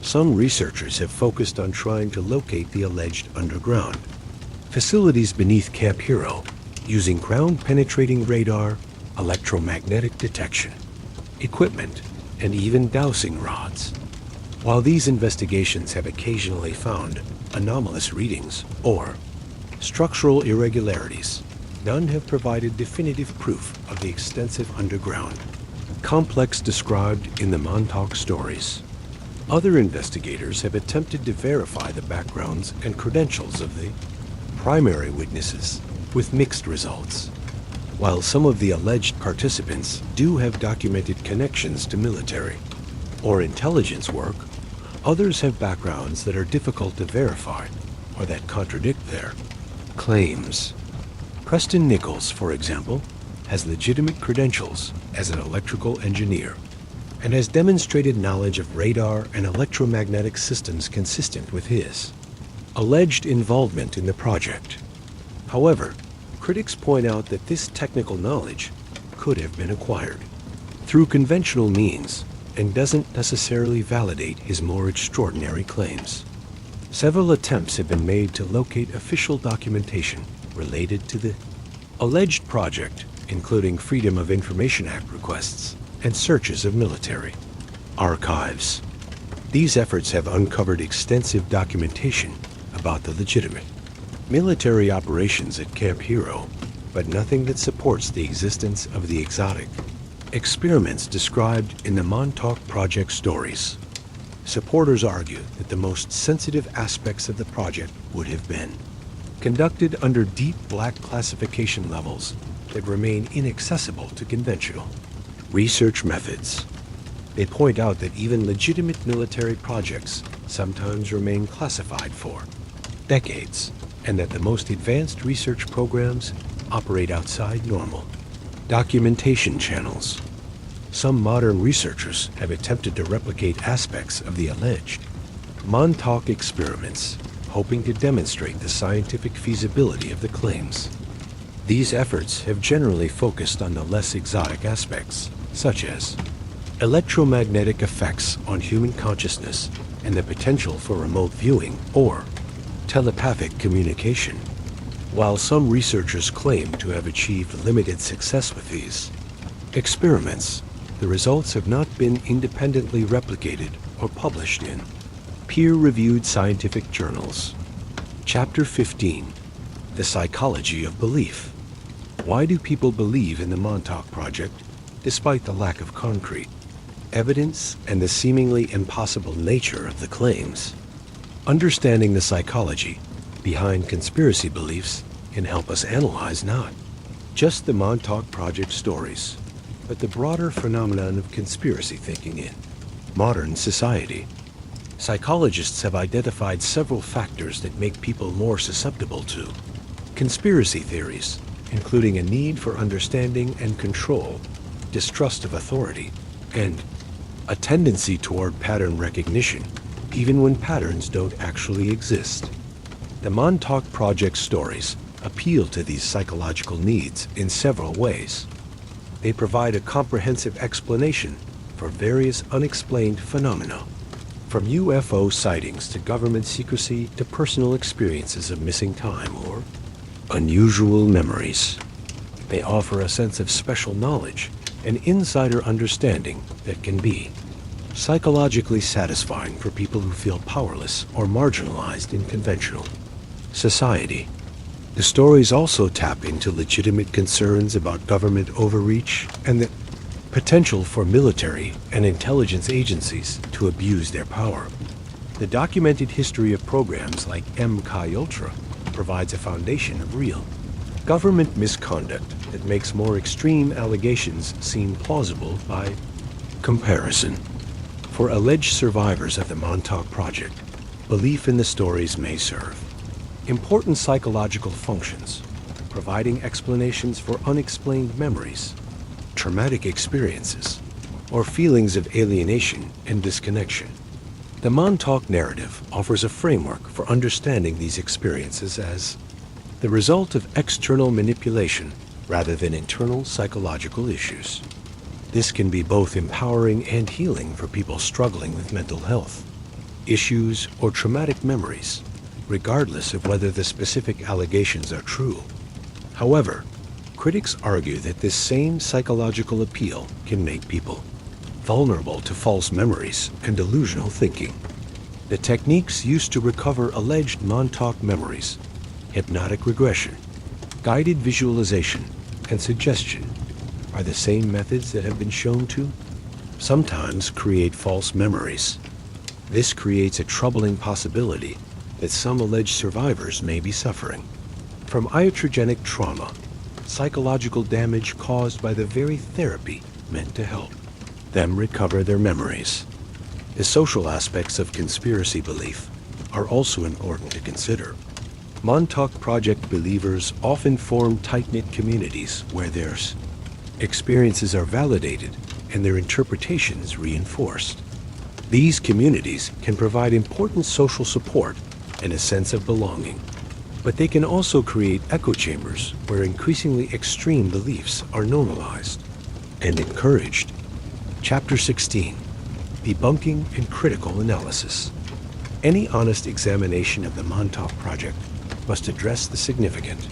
Some researchers have focused on trying to locate the alleged underground facilities beneath Camp Hero using ground-penetrating radar, electromagnetic detection equipment, and even dowsing rods. While these investigations have occasionally found anomalous readings or structural irregularities, none have provided definitive proof of the extensive underground complex described in the Montauk stories. Other investigators have attempted to verify the backgrounds and credentials of the primary witnesses, with mixed results. While some of the alleged participants do have documented connections to military or intelligence work, others have backgrounds that are difficult to verify or that contradict their claims. Preston Nichols, for example, has legitimate credentials as an electrical engineer and has demonstrated knowledge of radar and electromagnetic systems consistent with his alleged involvement in the project. However, critics point out that this technical knowledge could have been acquired through conventional means and doesn't necessarily validate his more extraordinary claims. Several attempts have been made to locate official documentation related to the alleged project, including Freedom of Information Act requests and searches of military archives. These efforts have uncovered extensive documentation about the legitimate military operations at Camp Hero, but nothing that supports the existence of the exotic experiments described in the Montauk Project stories. Supporters argue that the most sensitive aspects of the project would have been conducted under deep black classification levels that remain inaccessible to conventional research methods. They point out that even legitimate military projects sometimes remain classified for decades, and that the most advanced research programs operate outside normal documentation channels. Some modern researchers have attempted to replicate aspects of the alleged Montauk experiments, hoping to demonstrate the scientific feasibility of the claims. These efforts have generally focused on the less exotic aspects, such as electromagnetic effects on human consciousness and the potential for remote viewing or telepathic communication. While some researchers claim to have achieved limited success with these experiments, the results have not been independently replicated or published in peer-reviewed scientific journals. Chapter 15. The Psychology of Belief. Why do people believe in the Montauk Project despite the lack of concrete evidence and the seemingly impossible nature of the claims? Understanding the psychology behind conspiracy beliefs can help us analyze not just the Montauk Project stories, but the broader phenomenon of conspiracy thinking in modern society. Psychologists have identified several factors that make people more susceptible to conspiracy theories, including a need for understanding and control, distrust of authority, and a tendency toward pattern recognition, even when patterns don't actually exist. The Montauk Project stories appeal to these psychological needs in several ways. They provide a comprehensive explanation for various unexplained phenomena, from UFO sightings to government secrecy to personal experiences of missing time or unusual memories. They offer a sense of special knowledge and insider understanding that can be psychologically satisfying for people who feel powerless or marginalized in conventional society. The stories also tap into legitimate concerns about government overreach and the potential for military and intelligence agencies to abuse their power. The documented history of programs like MK-Ultra provides a foundation of real government misconduct that makes more extreme allegations seem plausible by comparison. For alleged survivors of the Montauk Project, belief in the stories may serve important psychological functions, providing explanations for unexplained memories, traumatic experiences, or feelings of alienation and disconnection. The Montauk narrative offers a framework for understanding these experiences as the result of external manipulation rather than internal psychological issues. This can be both empowering and healing for people struggling with mental health issues or traumatic memories, regardless of whether the specific allegations are true. However, critics argue that this same psychological appeal can make people vulnerable to false memories and delusional thinking. The techniques used to recover alleged Montauk memories, hypnotic regression, guided visualization, and suggestion, are the same methods that have been shown to sometimes create false memories. This creates a troubling possibility that some alleged survivors may be suffering from iatrogenic trauma, psychological damage caused by the very therapy meant to help them recover their memories. The social aspects of conspiracy belief are also important to consider. Montauk Project believers often form tight-knit communities where their experiences are validated and their interpretations reinforced. These communities can provide important social support and a sense of belonging, but they can also create echo chambers where increasingly extreme beliefs are normalized and encouraged. Chapter 16. Debunking and Critical Analysis. Any honest examination of the Montauk Project must address the significant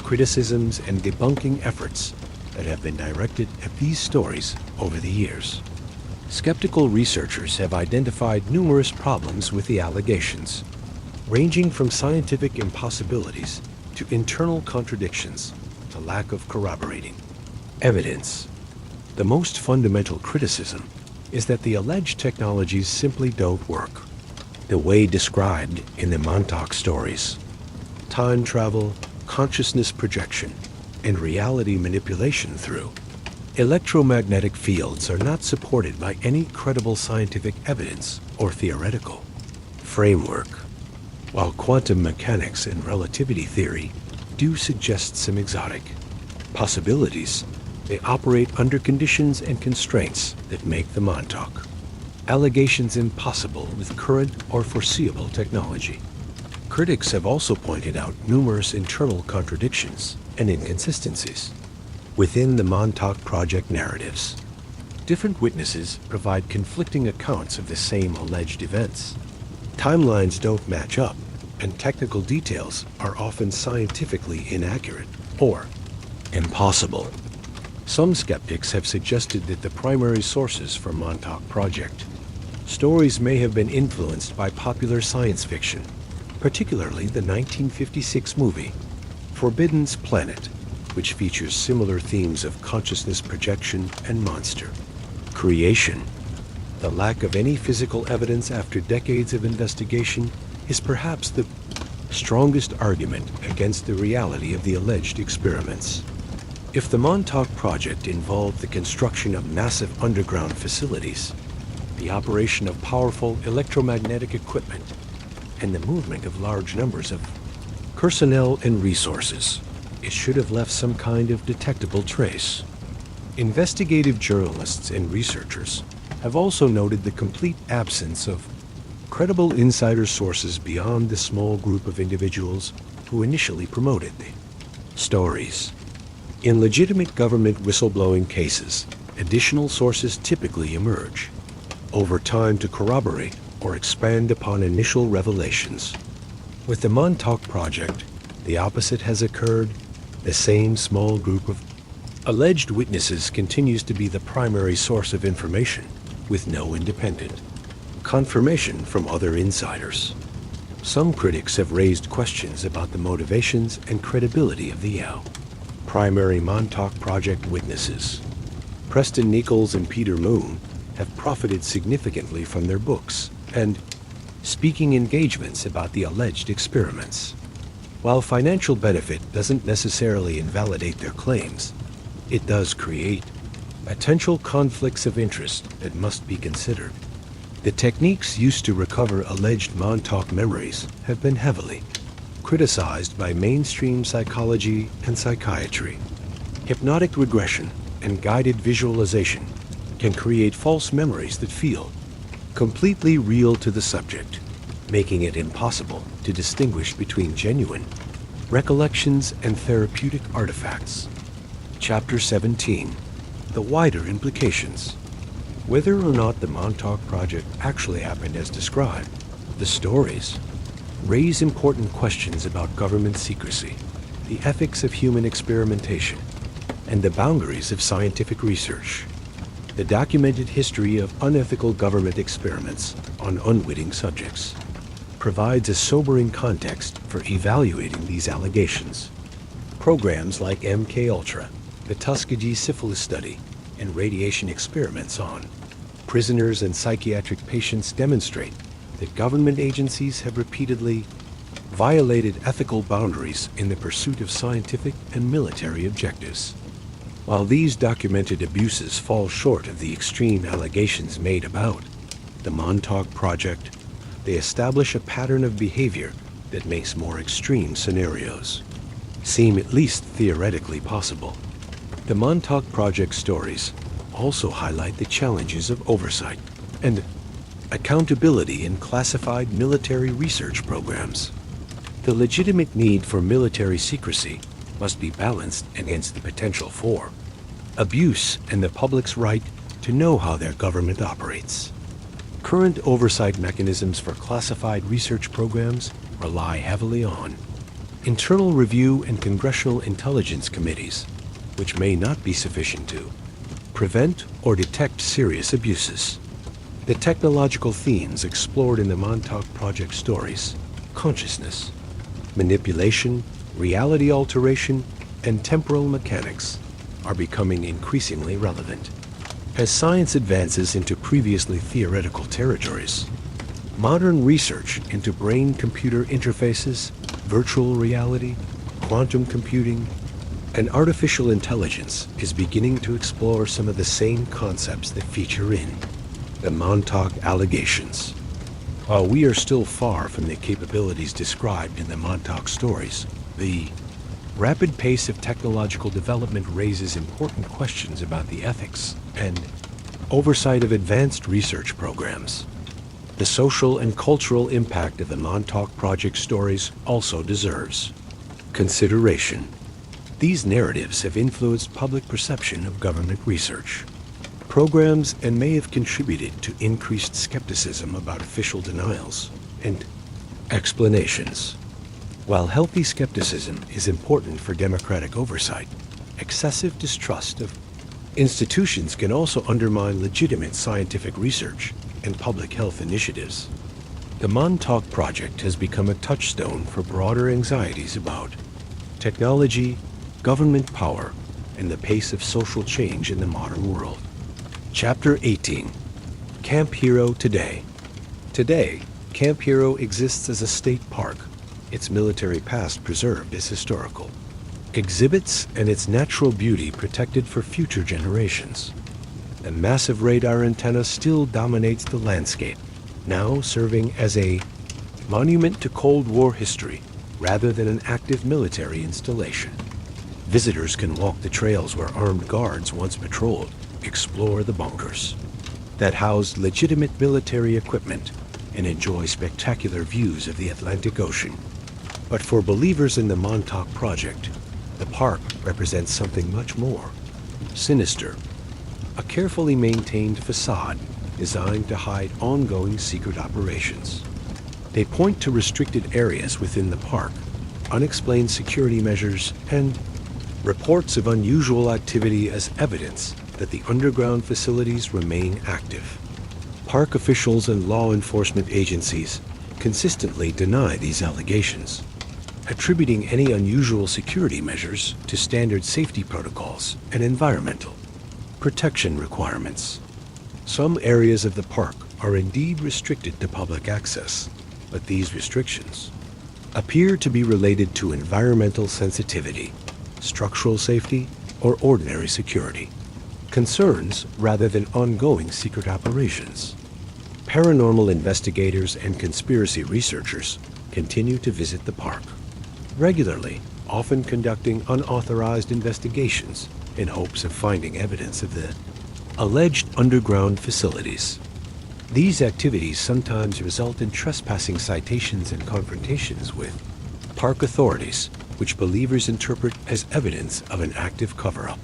criticisms and debunking efforts that have been directed at these stories over the years. Skeptical researchers have identified numerous problems with the allegations, ranging from scientific impossibilities to internal contradictions to lack of corroborating evidence. The most fundamental criticism is that the alleged technologies simply don't work the way described in the Montauk stories. Time travel, consciousness projection, and reality manipulation through electromagnetic fields are not supported by any credible scientific evidence or theoretical framework. While quantum mechanics and relativity theory do suggest some exotic possibilities, they operate under conditions and constraints that make the Montauk allegations impossible with current or foreseeable technology. Critics have also pointed out numerous internal contradictions and inconsistencies within the Montauk Project narratives. Different witnesses provide conflicting accounts of the same alleged events. Timelines don't match up, and technical details are often scientifically inaccurate or impossible. Some skeptics have suggested that the primary sources for Montauk Project stories may have been influenced by popular science fiction, particularly the 1956 movie Forbidden's Planet, which features similar themes of consciousness projection and monster creation. The lack of any physical evidence after decades of investigation is perhaps the strongest argument against the reality of the alleged experiments. If the Montauk Project involved the construction of massive underground facilities, the operation of powerful electromagnetic equipment, and the movement of large numbers of personnel and resources, it should have left some kind of detectable trace. Investigative journalists and researchers have also noted the complete absence of credible insider sources beyond the small group of individuals who initially promoted the stories. In legitimate government whistleblowing cases, additional sources typically emerge over time to corroborate or expand upon initial revelations. With the Montauk Project, the opposite has occurred. The same small group of alleged witnesses continues to be the primary source of information, with no independent confirmation from other insiders. Some critics have raised questions about the motivations and credibility of the primary Montauk Project witnesses. Preston Nichols and Peter Moon have profited significantly from their books and speaking engagements about the alleged experiments. While financial benefit doesn't necessarily invalidate their claims, it does create potential conflicts of interest that must be considered. The techniques used to recover alleged Montauk memories have been heavily criticized by mainstream psychology and psychiatry. Hypnotic regression and guided visualization can create false memories that feel completely real to the subject, making it impossible to distinguish between genuine recollections and therapeutic artifacts. Chapter 17. The wider implications. Whether or not the Montauk Project actually happened as described, the stories raise important questions about government secrecy, the ethics of human experimentation, and the boundaries of scientific research. The documented history of unethical government experiments on unwitting subjects provides a sobering context for evaluating these allegations. Programs like MKUltra, the Tuskegee syphilis study, and radiation experiments on prisoners and psychiatric patients demonstrate that government agencies have repeatedly violated ethical boundaries in the pursuit of scientific and military objectives. While these documented abuses fall short of the extreme allegations made about the Montauk Project, they establish a pattern of behavior that makes more extreme scenarios seem at least theoretically possible. The Montauk Project stories also highlight the challenges of oversight and accountability in classified military research programs. The legitimate need for military secrecy must be balanced against the potential for abuse and the public's right to know how their government operates. Current oversight mechanisms for classified research programs rely heavily on internal review and congressional intelligence committees, which may not be sufficient to prevent or detect serious abuses. The technological themes explored in the Montauk Project stories, consciousness, manipulation, reality alteration, and temporal mechanics, are becoming increasingly relevant. As science advances into previously theoretical territories, modern research into brain-computer interfaces, virtual reality, quantum computing, and artificial intelligence is beginning to explore some of the same concepts that feature in the Montauk allegations. While we are still far from the capabilities described in the Montauk stories, the rapid pace of technological development raises important questions about the ethics and oversight of advanced research programs. The social and cultural impact of the Montauk Project stories also deserves consideration. These narratives have influenced public perception of government research programs and may have contributed to increased skepticism about official denials and explanations. While healthy skepticism is important for democratic oversight, excessive distrust of institutions can also undermine legitimate scientific research and public health initiatives. The Montauk Project has become a touchstone for broader anxieties about technology, government power, and the pace of social change in the modern world. Chapter 18. Camp Hero Today. Today, Camp Hero exists as a state park, its military past preserved as historical exhibits and its natural beauty protected for future generations. The massive radar antenna still dominates the landscape, now serving as a monument to Cold War history rather than an active military installation. Visitors can walk the trails where armed guards once patrolled, explore the bunkers that housed legitimate military equipment, and enjoy spectacular views of the Atlantic Ocean. But for believers in the Montauk Project, the park represents something much more sinister. A carefully maintained facade designed to hide ongoing secret operations. They point to restricted areas within the park, unexplained security measures, and reports of unusual activity as evidence that the underground facilities remain active. Park officials and law enforcement agencies consistently deny these allegations, attributing any unusual security measures to standard safety protocols and environmental protection requirements. Some areas of the park are indeed restricted to public access, but these restrictions appear to be related to environmental sensitivity, structural safety, or ordinary security concerns rather than ongoing secret operations. Paranormal investigators and conspiracy researchers continue to visit the park regularly, often conducting unauthorized investigations in hopes of finding evidence of the alleged underground facilities. These activities sometimes result in trespassing citations and confrontations with park authorities, which believers interpret as evidence of an active cover-up.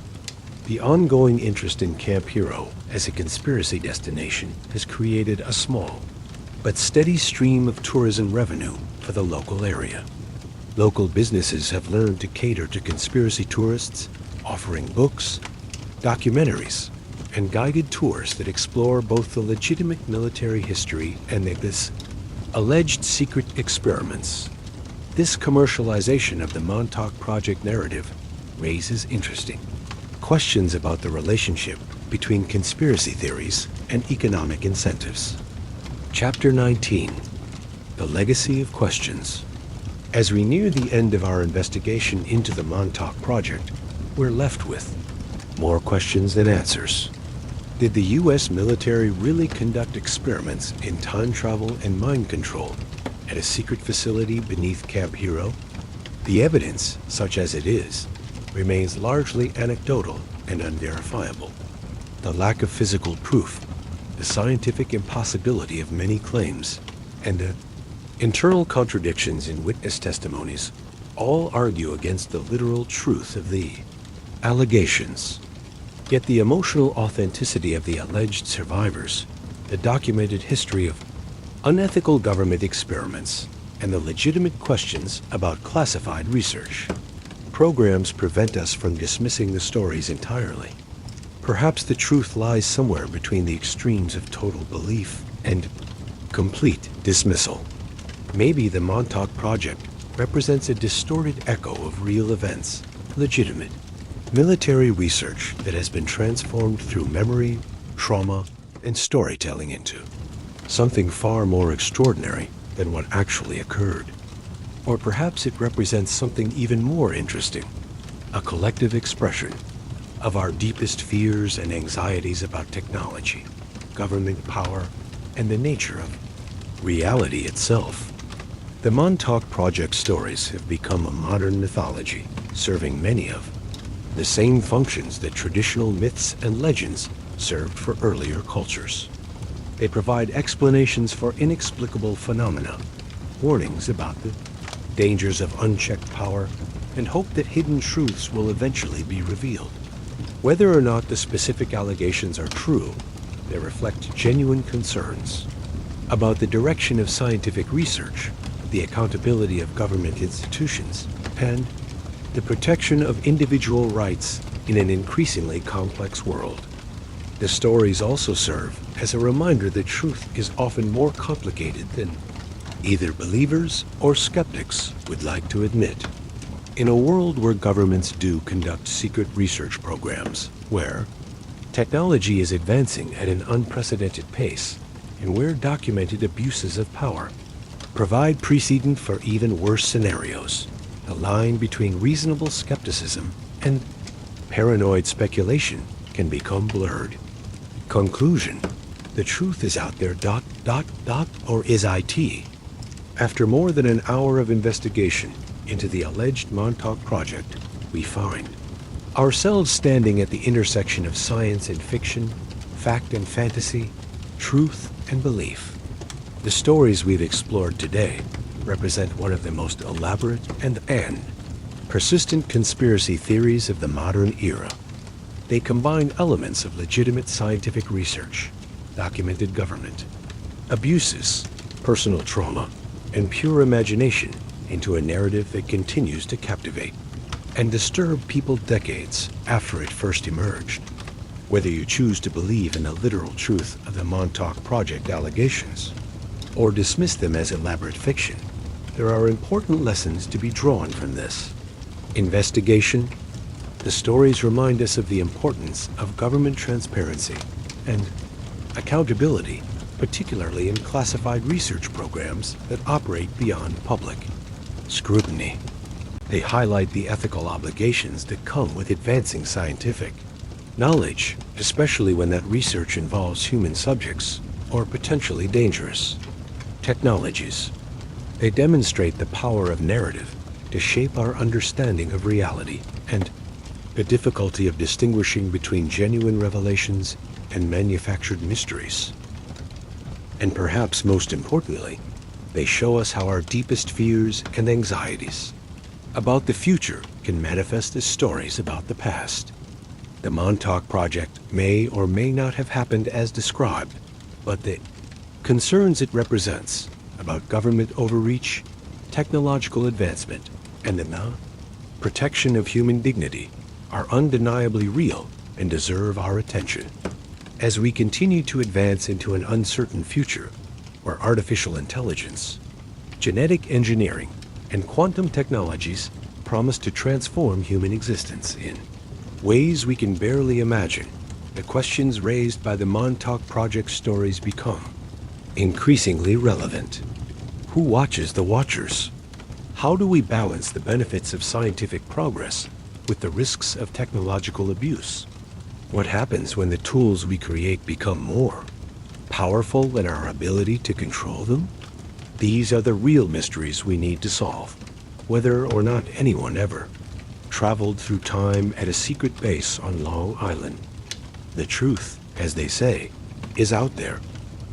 The ongoing interest in Camp Hero as a conspiracy destination has created a small but steady stream of tourism revenue for the local area. Local businesses have learned to cater to conspiracy tourists, offering books, documentaries, and guided tours that explore both the legitimate military history and this alleged secret experiments. This commercialization of the Montauk Project narrative raises interesting questions about the relationship between conspiracy theories and economic incentives. Chapter 19. The Legacy of Questions. As we near the end of our investigation into the Montauk Project, we're left with more questions than answers. Did the U.S. military really conduct experiments in time travel and mind control at a secret facility beneath Camp Hero? The evidence, such as it is, remains largely anecdotal and unverifiable. The lack of physical proof, the scientific impossibility of many claims, and the internal contradictions in witness testimonies all argue against the literal truth of the allegations. Yet the emotional authenticity of the alleged survivors, the documented history of unethical government experiments, and the legitimate questions about classified research programs prevent us from dismissing the stories entirely. Perhaps the truth lies somewhere between the extremes of total belief and complete dismissal. Maybe the Montauk Project represents a distorted echo of real events, legitimate military research that has been transformed through memory, trauma, and storytelling into something far more extraordinary than what actually occurred. Or perhaps it represents something even more interesting, a collective expression of our deepest fears and anxieties about technology, government power, and the nature of reality itself. The Montauk Project stories have become a modern mythology, serving many of the same functions that traditional myths and legends served for earlier cultures. They provide explanations for inexplicable phenomena, warnings about the dangers of unchecked power, and hope that hidden truths will eventually be revealed. Whether or not the specific allegations are true, they reflect genuine concerns about the direction of scientific research, the accountability of government institutions, and the protection of individual rights in an increasingly complex world. The stories also serve as a reminder that truth is often more complicated than either believers or skeptics would like to admit. In a world where governments do conduct secret research programs, where technology is advancing at an unprecedented pace, and where documented abuses of power provide precedent for even worse scenarios, the line between reasonable skepticism and paranoid speculation can become blurred. Conclusion: the truth is out there, or is IT? After more than an hour of investigation into the alleged Montauk Project, we find ourselves standing at the intersection of science and fiction, fact and fantasy, truth and belief. The stories we've explored today represent one of the most elaborate and persistent conspiracy theories of the modern era. They combine elements of legitimate scientific research, documented government abuses, personal trauma, and pure imagination into a narrative that continues to captivate and disturb people decades after it first emerged. Whether you choose to believe in the literal truth of the Montauk Project allegations or dismiss them as elaborate fiction, there are important lessons to be drawn from this investigation. The stories remind us of the importance of government transparency and accountability, particularly in classified research programs that operate beyond public scrutiny. They highlight the ethical obligations that come with advancing scientific knowledge, especially when that research involves human subjects or potentially dangerous technologies. They demonstrate the power of narrative to shape our understanding of reality and the difficulty of distinguishing between genuine revelations and manufactured mysteries. And perhaps most importantly, they show us how our deepest fears and anxieties about the future can manifest as stories about the past. The Montauk Project may or may not have happened as described, but the concerns it represents about government overreach, technological advancement, and the protection of human dignity are undeniably real and deserve our attention. As we continue to advance into an uncertain future where artificial intelligence, genetic engineering, and quantum technologies promise to transform human existence in ways we can barely imagine, the questions raised by the Montauk Project stories become increasingly relevant. Who watches the watchers? How do we balance the benefits of scientific progress with the risks of technological abuse? What happens when the tools we create become more powerful in our ability to control them? These are the real mysteries we need to solve, whether or not anyone ever traveled through time at a secret base on Long Island. The truth, as they say, is out there,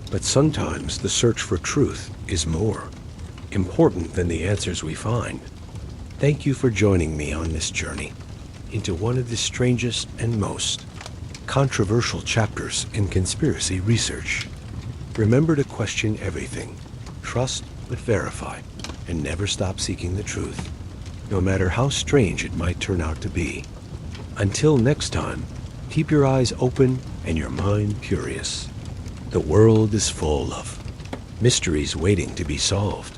but sometimes the search for truth is more important than the answers we find. Thank you for joining me on this journey into one of the strangest and most controversial chapters in conspiracy research. Remember to question everything, trust but verify, and never stop seeking the truth. no matter how strange it might turn out to be. Until next time, keep your eyes open and your mind curious. The world is full of mysteries waiting to be solved.